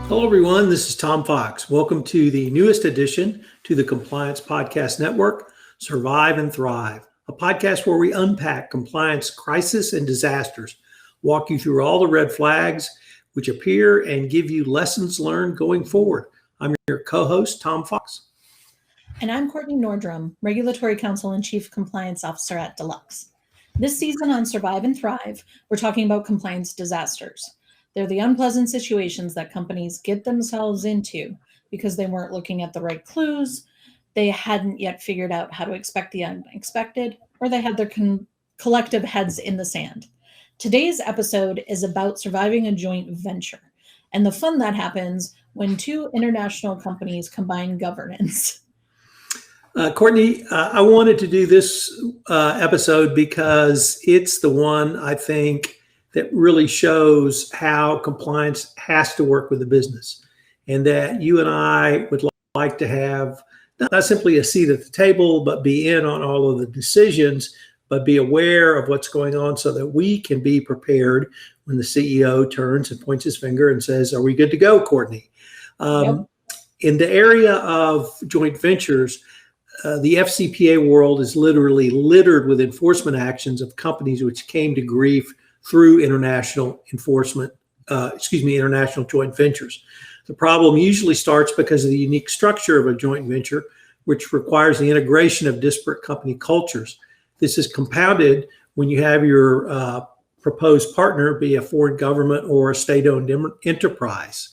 Hello, everyone. This is Tom Fox. Welcome to the newest addition to the Compliance Podcast Network, Survive and Thrive, a podcast where we unpack compliance crisis and disasters, walk you through all the red flags which appear, and give you lessons learned going forward. I'm your co-host, Tom Fox. And I'm Kortney Nordrum, Regulatory Counsel and Chief Compliance Officer at Deluxe. This season on Survive and Thrive, we're talking about compliance disasters. They're the unpleasant situations that companies get themselves into because they weren't looking at the right clues, they hadn't yet figured out how to expect the unexpected, or they had their collective heads in the sand. Today's episode is about surviving a joint venture and the fun that happens when two international companies combine governance. Kortney, I wanted to do this episode because it's the one I think that really shows how compliance has to work with the business, and that you and I would like to have not simply a seat at the table, but be in on all of the decisions, but be aware of what's going on so that we can be prepared when the CEO turns and points his finger and says, "Are we good to go, Kortney?" Yep. In the area of joint ventures, the FCPA world is literally littered with enforcement actions of companies which came to grief through international joint ventures. The problem usually starts because of the unique structure of a joint venture, which requires the integration of disparate company cultures. This is compounded when you have your proposed partner be a foreign government or a state-owned enterprise.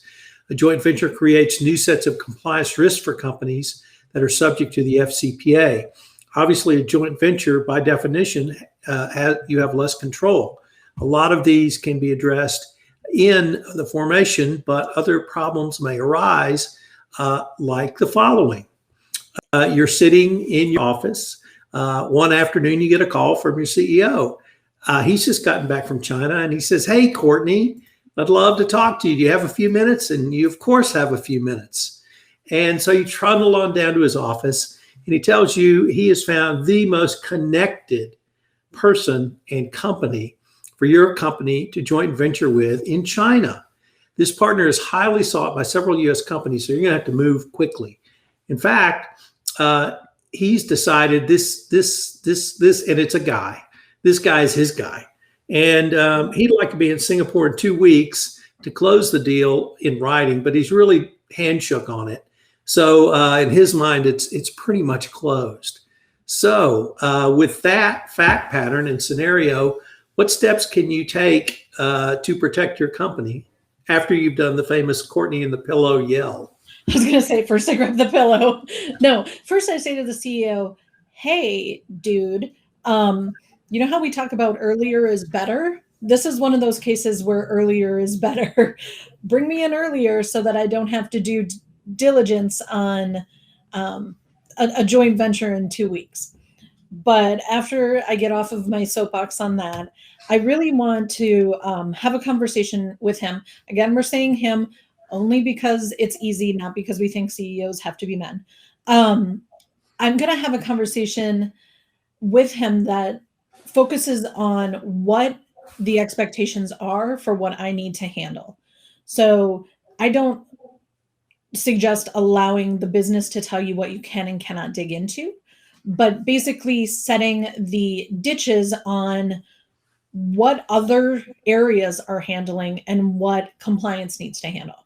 A joint venture creates new sets of compliance risks for companies that are subject to the FCPA. Obviously, a joint venture, by definition, you have less control. A lot of these can be addressed in the formation, but other problems may arise, like the following. You're sitting in your office. One afternoon, you get a call from your CEO. He's just gotten back from China, and he says, "Hey, Kortney, I'd love to talk to you. Do you have a few minutes?" And you, of course, have a few minutes. And so you trundle on down to his office, and he tells you he has found the most connected person and company for your company to joint venture with in China. This partner is highly sought by several U.S. companies, so you're going to have to move quickly. In fact, he's decided this, and it's a guy. This guy is his guy. And he'd like to be in Singapore in 2 weeks to close the deal in writing, but he's really handshook on it. So in his mind, it's pretty much closed. So with that fact pattern and scenario, what steps can you take to protect your company after you've done the famous Kortney in the pillow yell? I was going to say, first I grab the pillow. No, first I say to the CEO, "Hey, dude, you know how we talk about earlier is better? This is one of those cases where earlier is better. Bring me in earlier so that I don't have to do diligence on a joint venture in 2 weeks." But after I get off of my soapbox on that, I really want to have a conversation with him. Again, we're saying him only because it's easy, not because we think CEOs have to be men. I'm going to have a conversation with him that focuses on what the expectations are for what I need to handle. So I don't suggest allowing the business to tell you what you can and cannot dig into, but basically setting the ditches on what other areas are handling and what compliance needs to handle.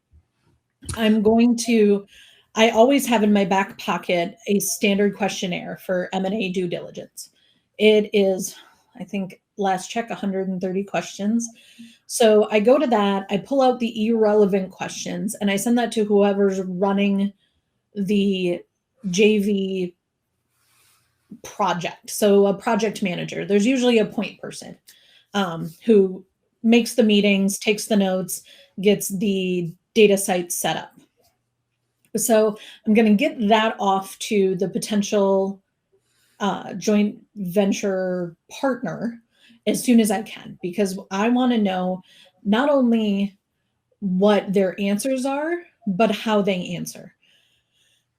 I always have in my back pocket a standard questionnaire for M&A due diligence. It is, I think, last check, 130 questions. So I go to that, I pull out the irrelevant questions, and I send that to whoever's running the JV project. So a project manager, there's usually a point person who makes the meetings, takes the notes, gets the data site set up. So I'm going to get that off to the potential joint venture partner as soon as I can, because I want to know not only what their answers are, but how they answer.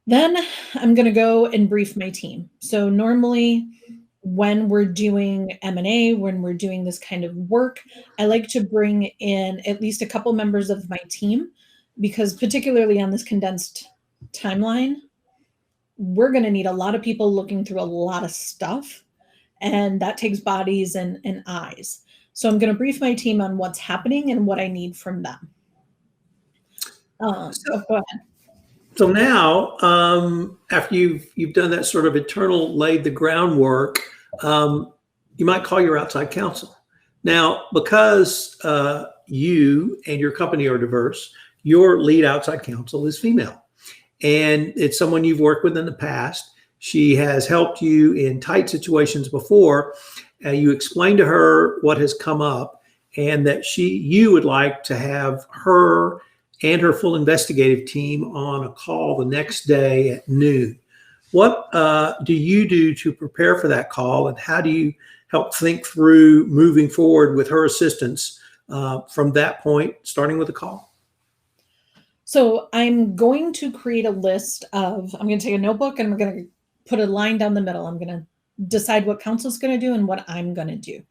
Then I'm going to go and brief my team. So normally when we're doing M&A, when we're doing this kind of work, I like to bring in at least a couple members of my team, because particularly on this condensed timeline, we're going to need a lot of people looking through a lot of stuff, and that takes bodies and eyes. So I'm going to brief my team on what's happening and what I need from them. Go ahead. So now, after you've done that sort of internal, laid the groundwork, you might call your outside counsel. Now, because you and your company are diverse, your lead outside counsel is female, and it's someone you've worked with in the past. She has helped you in tight situations before. You explain to her what has come up, and that you would like to have her and her full investigative team on a call the next day at noon. What do you do to prepare for that call, and how do you help think through moving forward with her assistance from that point, starting with the call? So I'm going to create a list of, I'm going to take a notebook and I'm going to put a line down the middle. I'm going to decide what counsel's going to do and what I'm going to do,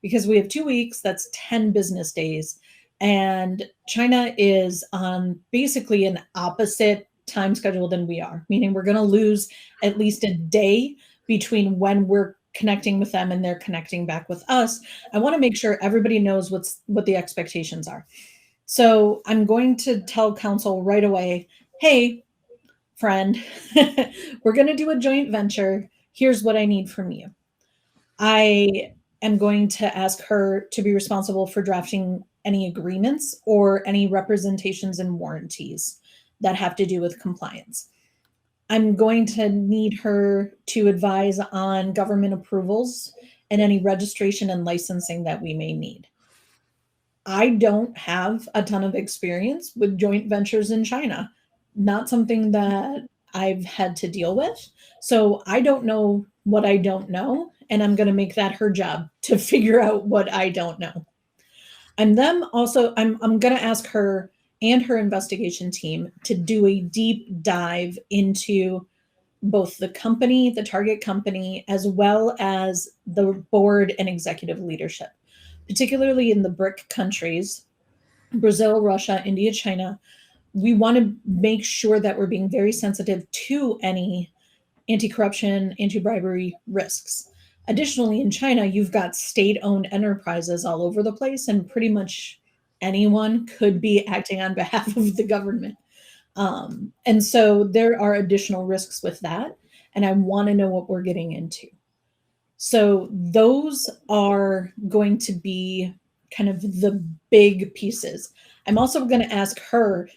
because we have 2 weeks, that's 10 business days. And China is on basically an opposite time schedule than we are, meaning we're going to lose at least a day between when we're connecting with them and they're connecting back with us. I want to make sure everybody knows what the expectations are. So I'm going to tell counsel right away, hey, friend, we're going to do a joint venture. Here's what I need from you. I am going to ask her to be responsible for drafting any agreements or any representations and warranties that have to do with compliance. I'm going to need her to advise on government approvals and any registration and licensing that we may need. I don't have a ton of experience with joint ventures in China, not something that I've had to deal with. So I don't know what I don't know, and I'm going to make that her job to figure out what I don't know. I'm going to ask her and her investigation team to do a deep dive into both the company, the target company, as well as the board and executive leadership, particularly in the BRIC countries, Brazil, Russia, India, China. We want to make sure that we're being very sensitive to any anti-corruption, anti-bribery risks. Additionally, in China, you've got state-owned enterprises all over the place, and pretty much anyone could be acting on behalf of the government. And so there are additional risks with that, and I want to know what we're getting into. So those are going to be kind of the big pieces. I'm also going to ask her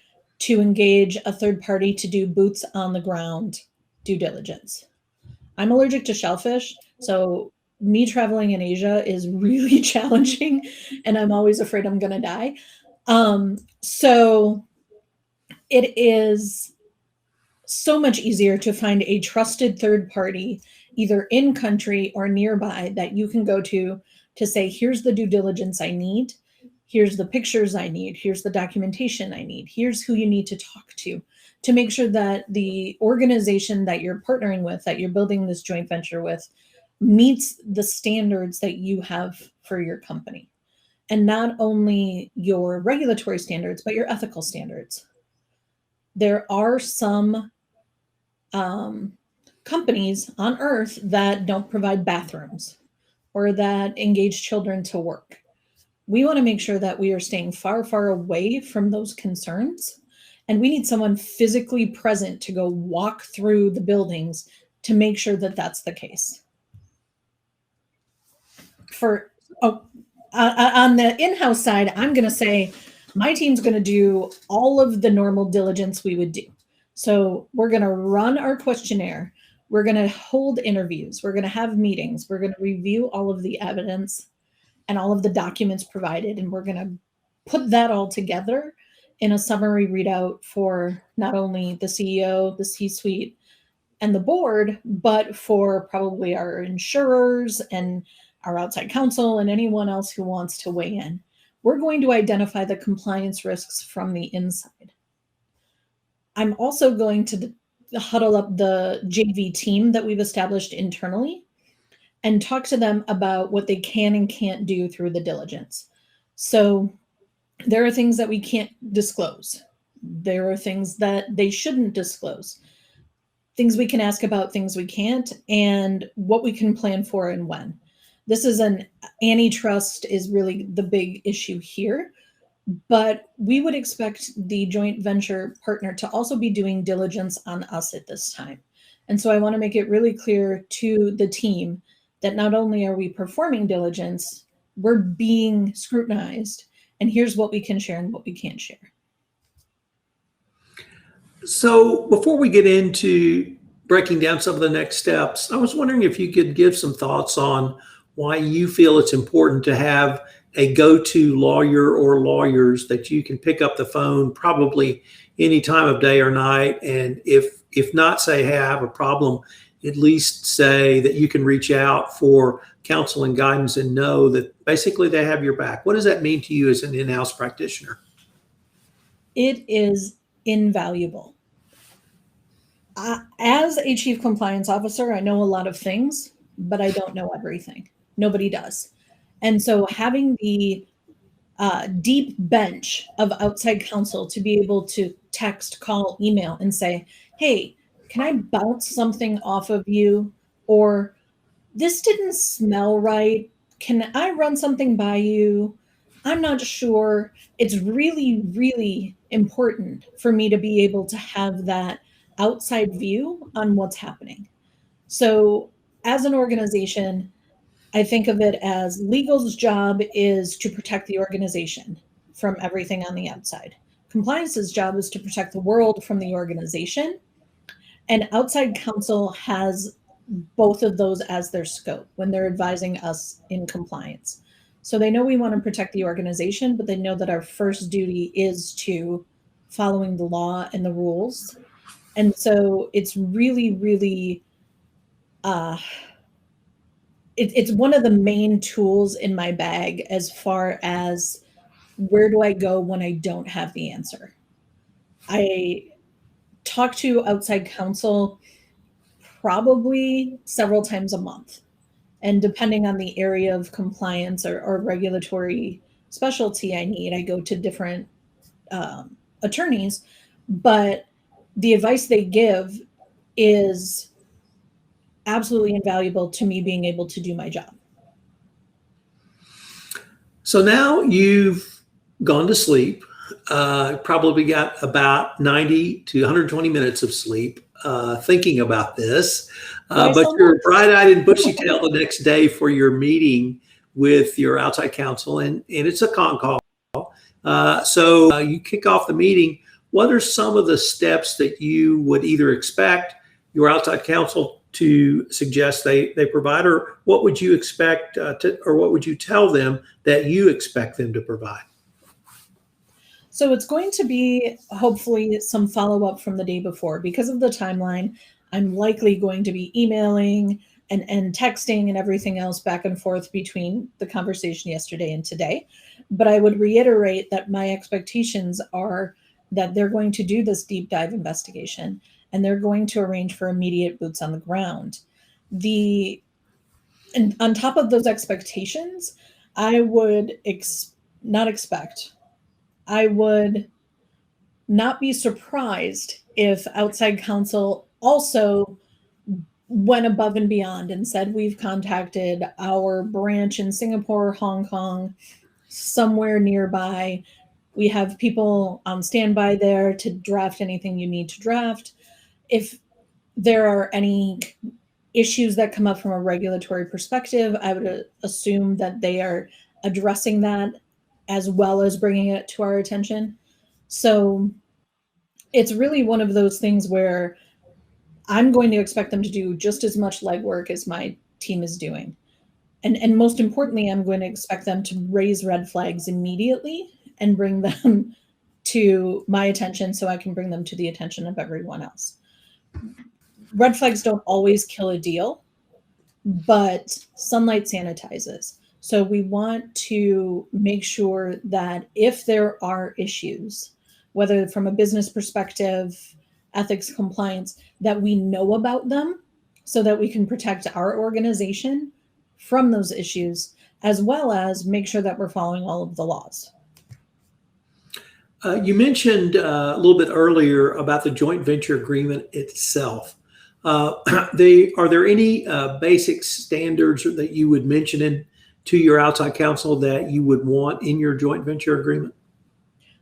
to engage a third party to do boots on the ground due diligence. I'm allergic to shellfish, so me traveling in Asia is really challenging, and I'm always afraid I'm going to die. So it is so much easier to find a trusted third party, either in country or nearby, that you can go to say, here's the due diligence I need. Here's the pictures I need. Here's the documentation I need. Here's who you need to talk to make sure that the organization that you're partnering with, that you're building this joint venture with, meets the standards that you have for your company. And not only your regulatory standards, but your ethical standards. There are some companies on earth that don't provide bathrooms or that engage children to work. We want to make sure that we are staying far, far away from those concerns. And we need someone physically present to go walk through the buildings to make sure that that's the case. On the in-house side, I'm going to say my team's going to do all of the normal diligence we would do. So we're going to run our questionnaire. We're going to hold interviews. We're going to have meetings. We're going to review all of the evidence and all of the documents provided. And we're going to put that all together in a summary readout for not only the CEO, the C-suite, and the board, but for probably our insurers and our outside counsel and anyone else who wants to weigh in. We're going to identify the compliance risks from the inside. I'm also going to huddle up the JV team that we've established internally and talk to them about what they can and can't do through the diligence. So there are things that we can't disclose. There are things that they shouldn't disclose. Things we can ask about, things we can't, and what we can plan for and when. This is an antitrust is really the big issue here, but we would expect the joint venture partner to also be doing diligence on us at this time. And so I want to make it really clear to the team that not only are we performing diligence, we're being scrutinized, and here's what we can share and what we can't share. So before we get into breaking down some of the next steps, I was wondering if you could give some thoughts on why you feel it's important to have a go-to lawyer or lawyers that you can pick up the phone probably any time of day or night. And if not say have a problem, at least say that you can reach out for counsel and guidance and know that basically they have your back. What does that mean to you as an in-house practitioner? It is invaluable. As a chief compliance officer, I know a lot of things, but I don't know everything. Nobody does. And so having the deep bench of outside counsel to be able to text, call, email, and say, hey, can I bounce something off of you? Or this didn't smell right. Can I run something by you? I'm not sure. It's really, really important for me to be able to have that outside view on what's happening. So as an organization, I think of it as legal's job is to protect the organization from everything on the outside. Compliance's job is to protect the world from the organization. And outside counsel has both of those as their scope when they're advising us in compliance. So they know we want to protect the organization, but they know that our first duty is to following the law and the rules. And so it's really, really, it's one of the main tools in my bag as far as where do I go when I don't have the answer. I talk to outside counsel probably several times a month. And depending on the area of compliance or regulatory specialty I need, I go to different attorneys. But the advice they give is absolutely invaluable to me being able to do my job. So now you've gone to sleep, probably got about 90 to 120 minutes of sleep thinking about this, but you're bright-eyed and bushy-tailed the next day for your meeting with your outside counsel, and it's a con call. So you kick off the meeting. What are some of the steps that you would either expect your outside counsel to suggest they provide, or what would you expect or what would you tell them that you expect them to provide? So it's going to be hopefully some follow-up from the day before. Because of the timeline, I'm likely going to be emailing and texting and everything else back and forth between the conversation yesterday and today. But I would reiterate that my expectations are that they're going to do this deep dive investigation and they're going to arrange for immediate boots on the ground. And on top of those expectations, I would I would not be surprised if outside counsel also went above and beyond and said, we've contacted our branch in Singapore, Hong Kong, somewhere nearby. We have people on standby there to draft anything you need to draft. If there are any issues that come up from a regulatory perspective, I would assume that they are addressing that as well as bringing it to our attention. So it's really one of those things where I'm going to expect them to do just as much legwork as my team is doing. And most importantly, I'm going to expect them to raise red flags immediately and bring them to my attention so I can bring them to the attention of everyone else. Red flags don't always kill a deal, but sunlight sanitizes. So we want to make sure that if there are issues, whether from a business perspective, ethics, compliance, that we know about them so that we can protect our organization from those issues, as well as make sure that we're following all of the laws. You mentioned a little bit earlier about the joint venture agreement itself. Are there any basic standards that you would mention to your outside counsel that you would want in your joint venture agreement?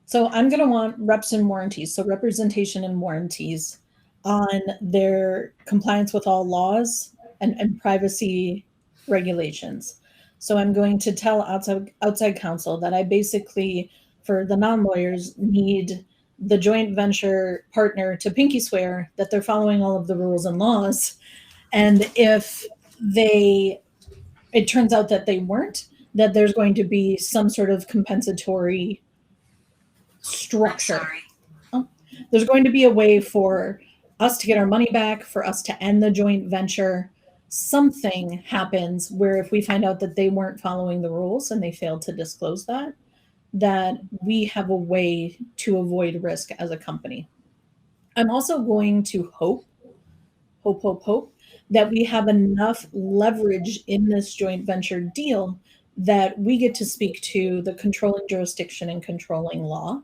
So I'm going to want reps and warranties, so representation and warranties on their compliance with all laws and privacy regulations. So I'm going to tell outside counsel that I basically, for the non-lawyers, need the joint venture partner to pinky swear that they're following all of the rules and laws. And if it turns out that they weren't, that there's going to be some sort of compensatory structure. There's going to be a way for us to get our money back, for us to end the joint venture. Something happens where if we find out that they weren't following the rules and they failed to disclose that we have a way to avoid risk as a company. I'm also going to hope that we have enough leverage in this joint venture deal that we get to speak to the controlling jurisdiction and controlling law,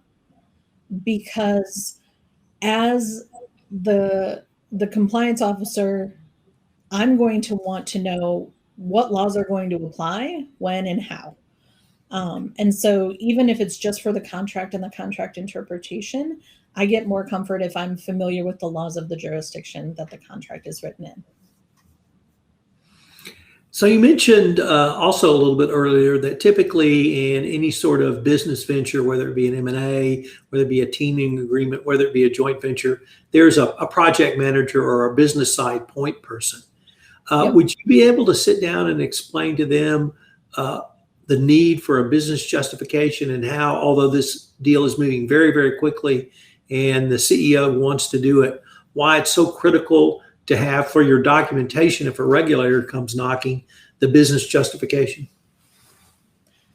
because as the compliance officer, I'm going to want to know what laws are going to apply, when, and how. And so even if it's just for the contract and the contract interpretation, I get more comfort if I'm familiar with the laws of the jurisdiction that the contract is written in. So you mentioned also a little bit earlier that typically in any sort of business venture, whether it be an M&A, whether it be a teaming agreement, whether it be a joint venture, there's a project manager or a business side point person. Yep. Would you be able to sit down and explain to them the need for a business justification and how, although this deal is moving very, very quickly and the CEO wants to do it, why it's so critical to have for your documentation if a regulator comes knocking, the business justification?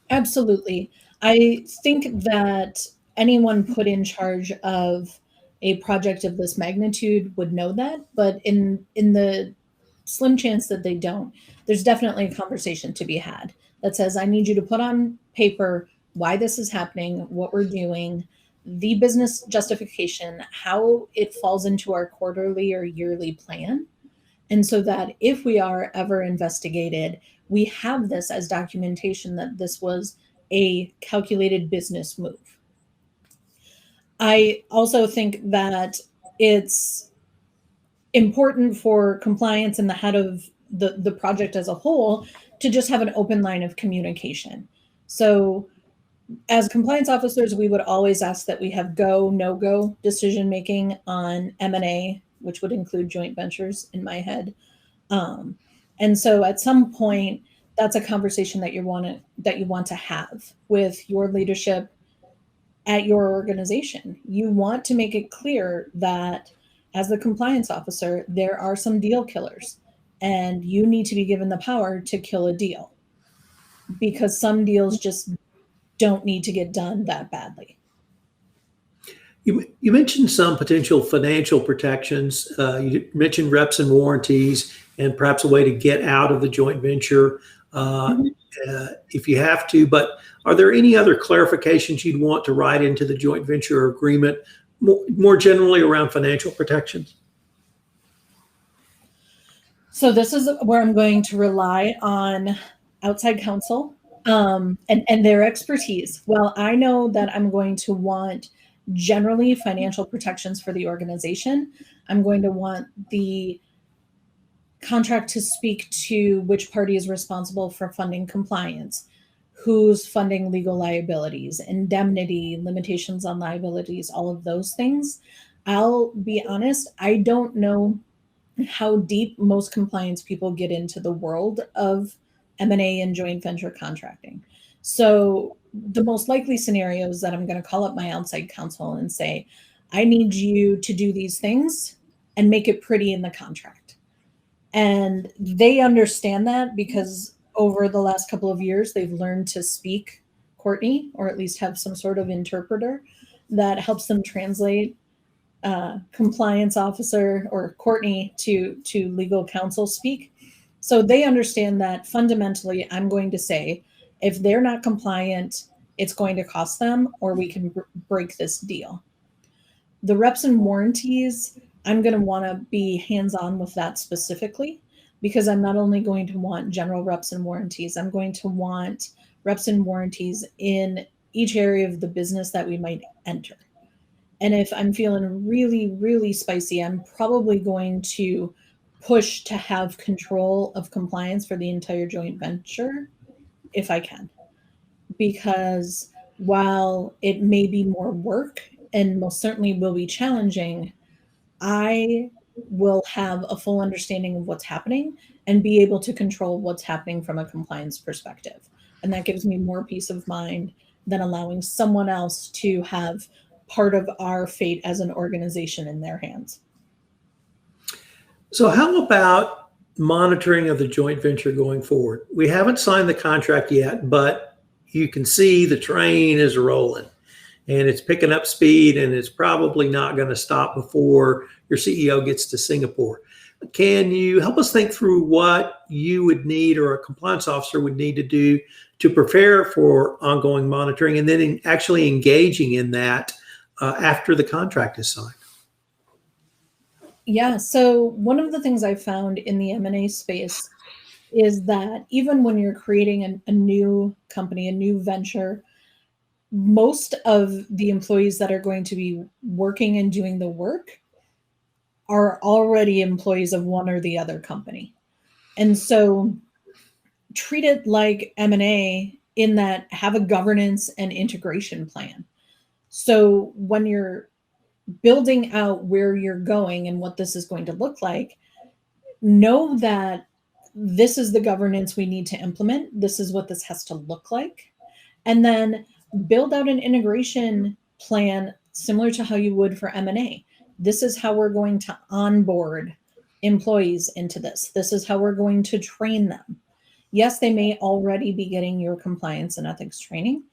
Absolutely. I think that anyone put in charge of a project of this magnitude would know that, but in the slim chance that they don't, there's definitely a conversation to be had that says, I need you to put on paper why this is happening, what we're doing, the business justification, how it falls into our quarterly or yearly plan. And so that if we are ever investigated, we have this as documentation that this was a calculated business move. I also think that it's important for compliance and the head of the project as a whole to just have an open line of communication. So as compliance officers, we would always ask that we have go, no-go decision-making on M&A, which would include joint ventures in my head. And so at some point, that's a conversation that you want to have with your leadership at your organization. You want to make it clear that as the compliance officer, there are some deal killers, and you need to be given the power to kill a deal, because some deals just don't need to get done that badly. You mentioned some potential financial protections. You mentioned reps and warranties and perhaps a way to get out of the joint venture if you have to. But are there any other clarifications you'd want to write into the joint venture agreement more generally around financial protections? So this is where I'm going to rely on outside counsel and their expertise. Well, I know that I'm going to want generally financial protections for the organization. I'm going to want the contract to speak to which party is responsible for funding compliance, who's funding legal liabilities, indemnity, limitations on liabilities, all of those things. I'll be honest, I don't know how deep most compliance people get into the world of M&A and joint venture contracting. So the most likely scenario is that I'm going to call up my outside counsel and say, I need you to do these things and make it pretty in the contract. And they understand that because over the last couple of years, they've learned to speak Kortney, or at least have some sort of interpreter that helps them translate compliance officer or Kortney to legal counsel speak. So they understand that fundamentally, I'm going to say, if they're not compliant, it's going to cost them, or we can break this deal. The reps and warranties, I'm going to want to be hands-on with that specifically, because I'm not only going to want general reps and warranties, I'm going to want reps and warranties in each area of the business that we might enter. And if I'm feeling really, really spicy, I'm probably going to push to have control of compliance for the entire joint venture if I can. Because while it may be more work and most certainly will be challenging, I will have a full understanding of what's happening and be able to control what's happening from a compliance perspective. And that gives me more peace of mind than allowing someone else to have part of our fate as an organization in their hands. So how about monitoring of the joint venture going forward? We haven't signed the contract yet, but you can see the train is rolling and it's picking up speed, and it's probably not going to stop before your CEO gets to Singapore. Can you help us think through what you would need, or a compliance officer would need to do to prepare for ongoing monitoring, and then actually engaging in that after the contract is signed? Yeah, so one of the things I found in the M&A space is that even when you're creating a new company, a new venture, most of the employees that are going to be working and doing the work are already employees of one or the other company. And so treat it like M&A in that have a governance and integration plan. So when you're building out where you're going and what this is going to look like, know that this is the governance we need to implement. This is what this has to look like. And then build out an integration plan similar to how you would for M&A. This is how we're going to onboard employees into this. This is how we're going to train them. Yes, they may already be getting your compliance and ethics training,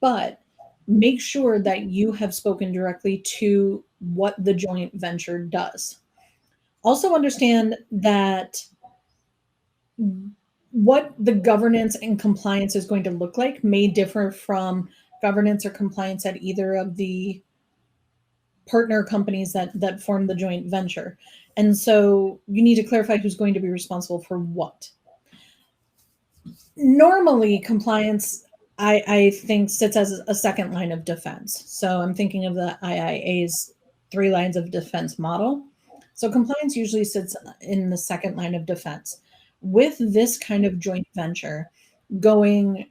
but make sure that you have spoken directly to what the joint venture does. Also understand that what the governance and compliance is going to look like may differ from governance or compliance at either of the partner companies that form the joint venture. And so you need to clarify who's going to be responsible for what. Normally, compliance, I think, sits as a second line of defense. So I'm thinking of the IIA's 3 lines of defense model. So compliance usually sits in the second line of defense. With this kind of joint venture going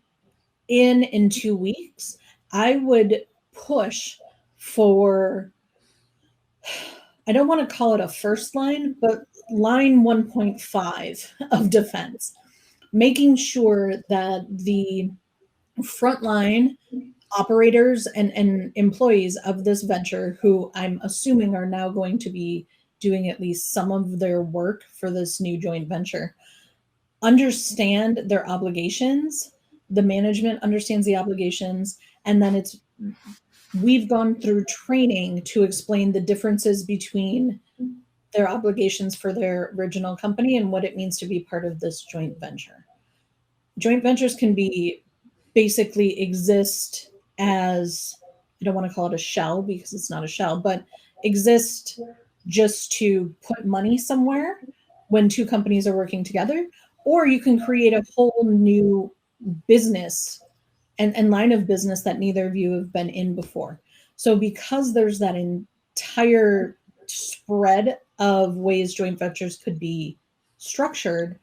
in 2 weeks, I would push for, I don't want to call it a first line, but line 1.5 of defense, making sure that the frontline operators and employees of this venture, who I'm assuming are now going to be doing at least some of their work for this new joint venture, understand their obligations. The management understands the obligations, and then we've gone through training to explain the differences between their obligations for their original company and what it means to be part of this joint venture. Joint ventures can basically exist as, I don't want to call it a shell because it's not a shell, but exist just to put money somewhere when 2 companies are working together. Or you can create a whole new business and line of business that neither of you have been in before. So because there's that entire spread of ways joint ventures could be structured,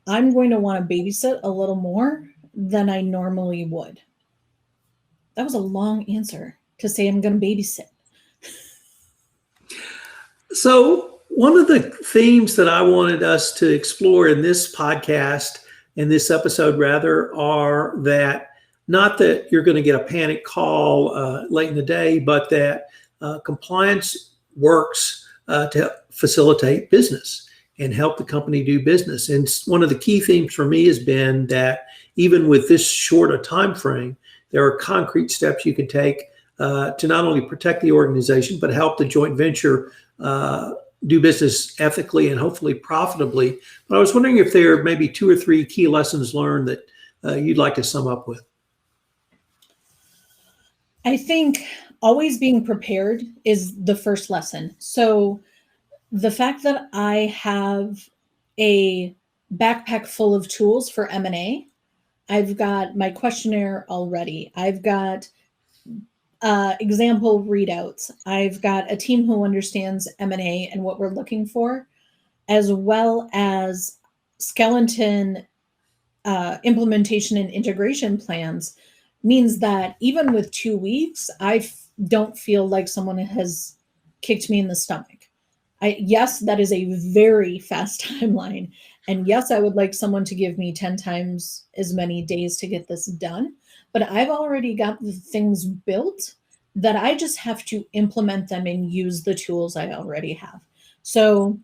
I'm going to want to babysit a little more than I normally would. That was a long answer to say I'm going to babysit. So one of the themes that I wanted us to explore in this podcast, in this episode rather, are that not that you're going to get a panic call late in the day, but that compliance works to facilitate business and help the company do business. And one of the key themes for me has been that even with this short a time frame, there are concrete steps you can take to not only protect the organization, but help the joint venture do business ethically and hopefully profitably. But I was wondering if there are maybe 2 or 3 key lessons learned that you'd like to sum up with. I think always being prepared is the first lesson. So the fact that I have a backpack full of tools for M&A, I've got my questionnaire already. I've got example readouts. I've got a team who understands M&A and what we're looking for, as well as skeleton implementation and integration plans, means that even with 2 weeks, I don't feel like someone has kicked me in the stomach. Yes, that is a very fast timeline. And yes, I would like someone to give me 10 times as many days to get this done. But I've already got the things built that I just have to implement them and use the tools I already have. So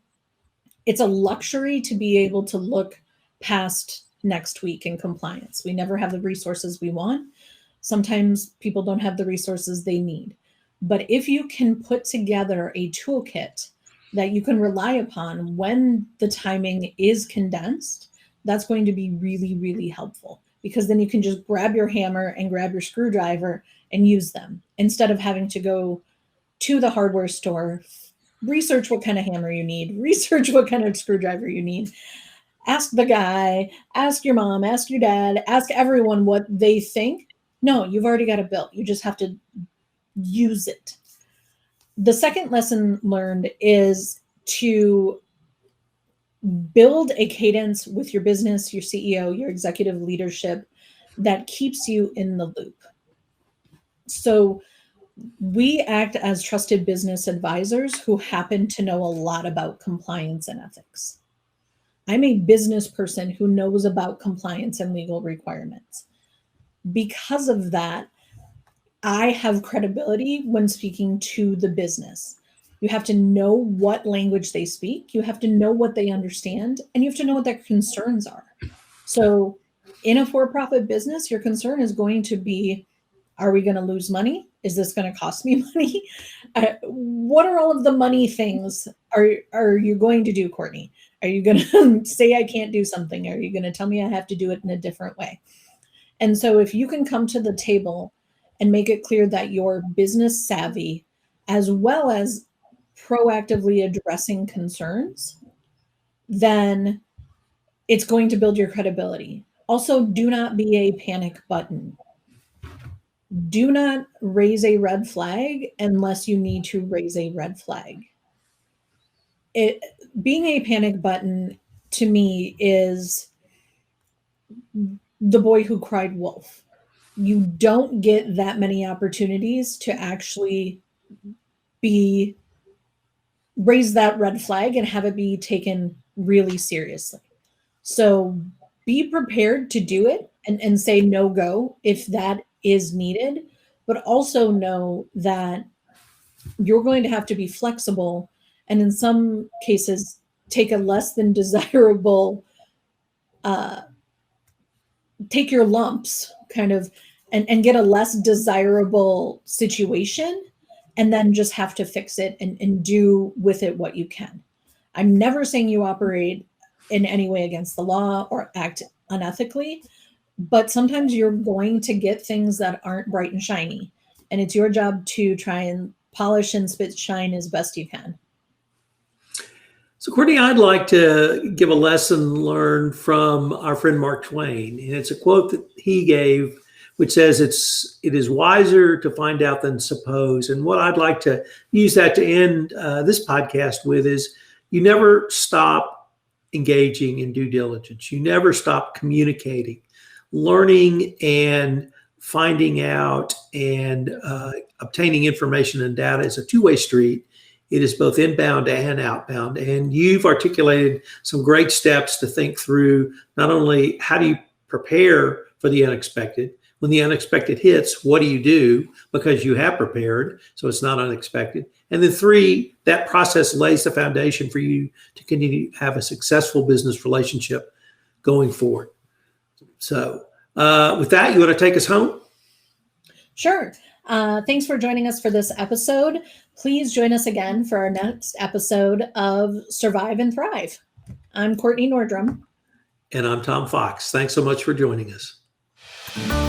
it's a luxury to be able to look past next week in compliance. We never have the resources we want. Sometimes people don't have the resources they need. But if you can put together a toolkit that you can rely upon when the timing is condensed, that's going to be really, really helpful, because then you can just grab your hammer and grab your screwdriver and use them instead of having to go to the hardware store, research what kind of hammer you need, research what kind of screwdriver you need, ask the guy, ask your mom, ask your dad, ask everyone what they think. No, you've already got it built. You just have to use it. The second lesson learned is to build a cadence with your business, your CEO, your executive leadership that keeps you in the loop. So we act as trusted business advisors who happen to know a lot about compliance and ethics. I'm a business person who knows about compliance and legal requirements. Because of that, I have credibility when speaking to the business. You have to know what language they speak, you have to know what they understand, and you have to know what their concerns are. So in a for-profit business, your concern is going to be, are we going to lose money? Is this going to cost me money? What are all of the money things are you going to do, Kortney? Are you going to say I can't do something? Are you going to tell me I have to do it in a different way? And so if you can come to the table and make it clear that you're business savvy, as well as proactively addressing concerns, then it's going to build your credibility. Also, do not be a panic button. Do not raise a red flag unless you need to raise a red flag. Being a panic button, to me, is the boy who cried wolf. You don't get that many opportunities to actually raise that red flag and have it be taken really seriously. So be prepared to do it and say no go if that is needed, but also know that you're going to have to be flexible, and in some cases take a less than desirable, take your lumps kind of and get a less desirable situation, and then just have to fix it and do with it what you can. I'm never saying you operate in any way against the law or act unethically, but sometimes you're going to get things that aren't bright and shiny, and it's your job to try and polish and spit shine as best you can. So, Kortney, I'd like to give a lesson learned from our friend Mark Twain, and it's a quote that he gave, which says it is wiser to find out than suppose. And what I'd like to use that to end this podcast with is, you never stop engaging in due diligence. You never stop communicating. Learning and finding out and obtaining information and data is a two-way street. It is both inbound and outbound. And you've articulated some great steps to think through not only how do you prepare for the unexpected, when the unexpected hits, what do you do because you have prepared so it's not unexpected? And then 3, that process lays the foundation for you to continue to have a successful business relationship going forward. So with that, you want to take us home? Sure. Thanks for joining us for this episode. Please join us again for our next episode of Survive and Thrive. I'm Kortney Nordrum. And I'm Tom Fox. Thanks so much for joining us.